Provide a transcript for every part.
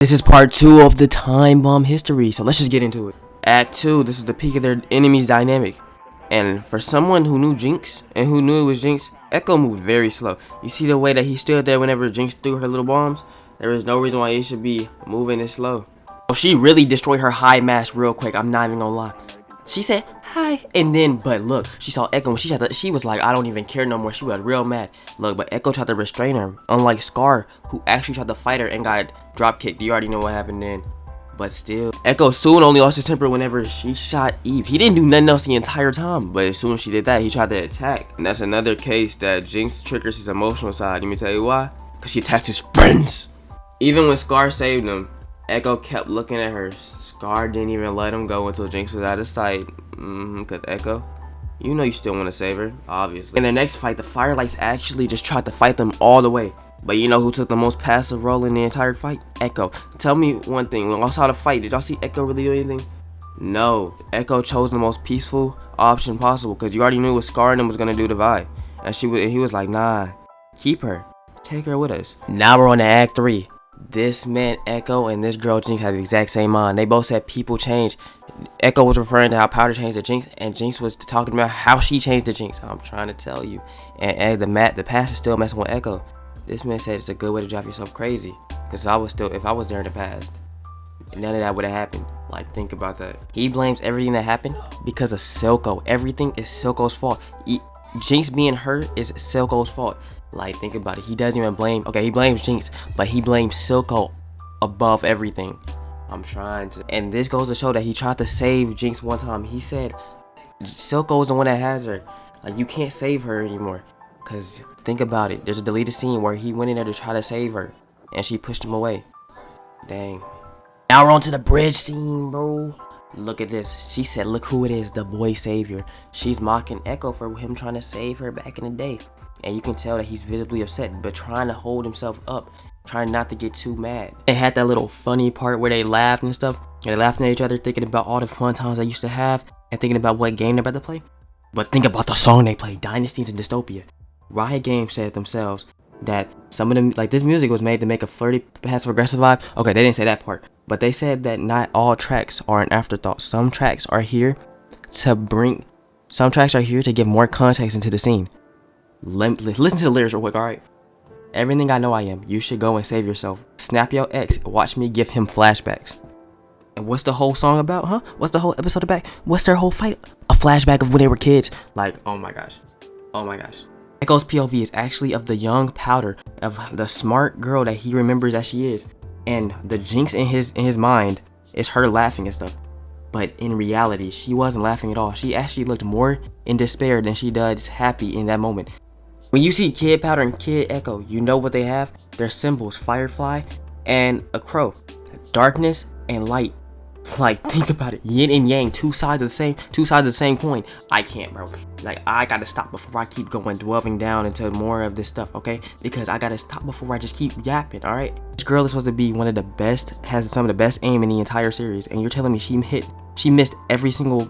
This is part 2 of the Time Bomb history, so let's just get into it. Act 2, this is the peak of their enemy's dynamic. And for someone who knew Jinx, and who knew it was Jinx, Echo moved very slow. You see the way that he stood there whenever Jinx threw her little bombs? There is no reason why he should be moving this slow. Oh, she really destroyed her high mask real quick, I'm not even gonna lie. She said, hi, and then, but look, she saw Echo, and she was like, I don't even care no more. She was real mad. Look, but Echo tried to restrain her, unlike Scar, who actually tried to fight her and got drop kicked. You already know what happened then. But still, Echo soon only lost his temper whenever she shot Eve. He didn't do nothing else the entire time, but as soon as she did that, he tried to attack. And that's another case that Jinx triggers his emotional side. Let me tell you why. Because she attacks his friends. Even when Scar saved him, Echo kept looking at her. Scar didn't even let him go until Jinx was out of sight. Cause Echo, you know you still want to save her, obviously. In their next fight, the Firelights actually just tried to fight them all the way. But you know who took the most passive role in the entire fight? Echo. Tell me one thing, when I saw the fight, did y'all see Echo really do anything? No. Echo chose the most peaceful option possible, because you already knew what Scar and him was going to do to Vi. And he was like, nah, keep her. Take her with us. Now we're on to Act 3. This man Echo and this girl Jinx had the exact same mind. They both said people change. Echo was referring to how Powder changed to Jinx, and Jinx was talking about how she changed to Jinx. I'm trying to tell you. And the past is still messing with Echo. This man said it's a good way to drive yourself crazy. Because if I was there in the past, none of that would have happened. Like, think about that. He blames everything that happened because of Silco. Everything is Silco's fault. Jinx being hurt is Silco's fault. Like, think about it. He doesn't even blame. Okay, he blames Jinx, but he blames Silco above everything. I'm trying to. And this goes to show that he tried to save Jinx one time. He said Silco is the one that has her. Like, you can't save her anymore. Because think about it. There's a deleted scene where he went in there to try to save her, and she pushed him away. Dang. Now we're on to the bridge scene, bro. Look at this. She said, look who it is, the boy savior. She's mocking Echo for him trying to save her back in the day. And you can tell that he's visibly upset, but trying to hold himself up, trying not to get too mad. They had that little funny part where they laughed and stuff. And they laughing at each other, thinking about all the fun times they used to have, and thinking about what game they're about to play. But think about the song they played, Dynasties and Dystopia. Riot Games said themselves that some of them, like, this music was made to make a flirty, passive-aggressive vibe. Okay, they didn't say that part. But they said that not all tracks are an afterthought. Some tracks are here to give more context into the scene. Listen to the lyrics real quick, alright? Everything I know I am, you should go and save yourself. Snap your ex, watch me give him flashbacks. And what's the whole song about, huh? What's the whole episode about? What's their whole fight? A flashback of when they were kids. Like, oh my gosh. Oh my gosh. Echo's POV is actually of the young Powder, of the smart girl that he remembers that she is. And the Jinx in his mind is her laughing and stuff. But in reality, she wasn't laughing at all. She actually looked more in despair than she does happy in that moment. When you see Kid Powder and Kid Echo, you know what they have? Their symbols, Firefly and a crow. Darkness and light. Like, think about it. Yin and yang, two sides of the same coin. I can't, bro. Like, I gotta stop before I keep going, delving down into more of this stuff, okay? Because I gotta stop before I just keep yapping, alright? This girl is supposed to be one of the best, has some of the best aim in the entire series, and you're telling me she missed every single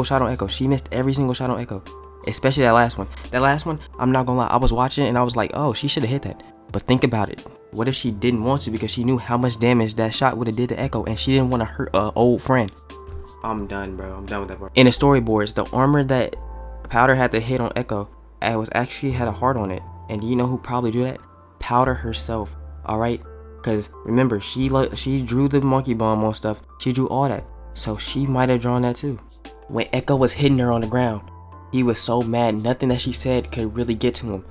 shot on Echo. She missed every single shot on Echo. Especially that last one. That last one, I'm not gonna lie, I was watching it and I was like, oh, she should have hit that. But think about it. What if she didn't want to because she knew how much damage that shot would have did to Echo, and she didn't want to hurt an old friend? I'm done, bro. I'm done with that part. In the storyboards, the armor that Powder had to hit on Echo actually had a heart on it. And do you know who probably drew that? Powder herself. Alright? Because remember, she drew the monkey bomb on stuff. She drew all that. So she might have drawn that too. When Echo was hitting her on the ground, he was so mad, nothing that she said could really get to him.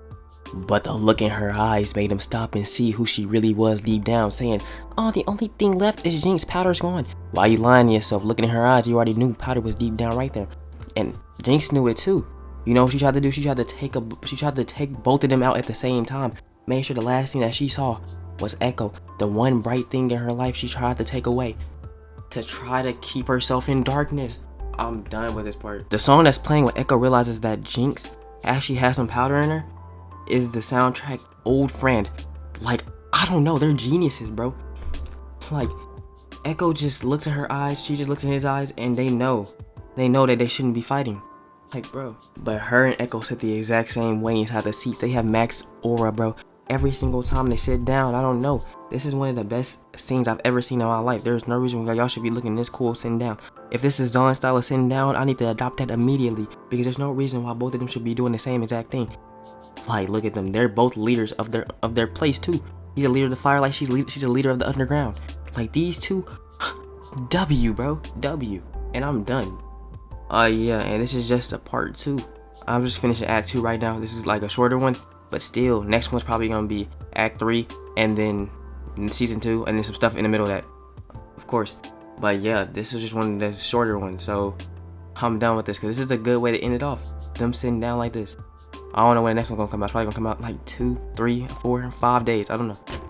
But the look in her eyes made him stop and see who she really was deep down, saying, oh, the only thing left is Jinx, Powder's gone. Why you lying to yourself? Looking in her eyes, you already knew Powder was deep down right there. And Jinx knew it too. You know what she tried to do? She tried to take both of them out at the same time. Made sure the last thing that she saw was Echo. The one bright thing in her life she tried to take away. To try to keep herself in darkness. I'm done with this part. The song that's playing when Echo realizes that Jinx actually has some powder in her is the soundtrack Old Friend. Like, I don't know, they're geniuses, bro. Like, Echo just looks at her eyes, she just looks in his eyes, and they know that they shouldn't be fighting. Like, bro. But her and Echo sit the exact same way inside the seats. They have max aura, bro. Every single time they sit down, I don't know. This is one of the best scenes I've ever seen in my life. There's no reason why y'all should be looking this cool sitting down. If this is Zon's style of sitting down, I need to adopt that immediately, because there's no reason why both of them should be doing the same exact thing. Like, look at them. They're both leaders of their place too. He's a leader of the Firelight. She's a leader of the Underground. Like, these two, W, bro, W. And I'm done. Yeah, and this is just a part 2. I'm just finishing Act 2 right now. This is like a shorter one, but still, next one's probably gonna be Act 3, and then Season 2, and then some stuff in the middle of that, of course. But yeah, this is just one of the shorter ones, so I'm done with this, because this is a good way to end it off. Them sitting down like this. I don't know when the next one's gonna come out. It's probably gonna come out like 2, 3, 4, 5 days. I don't know.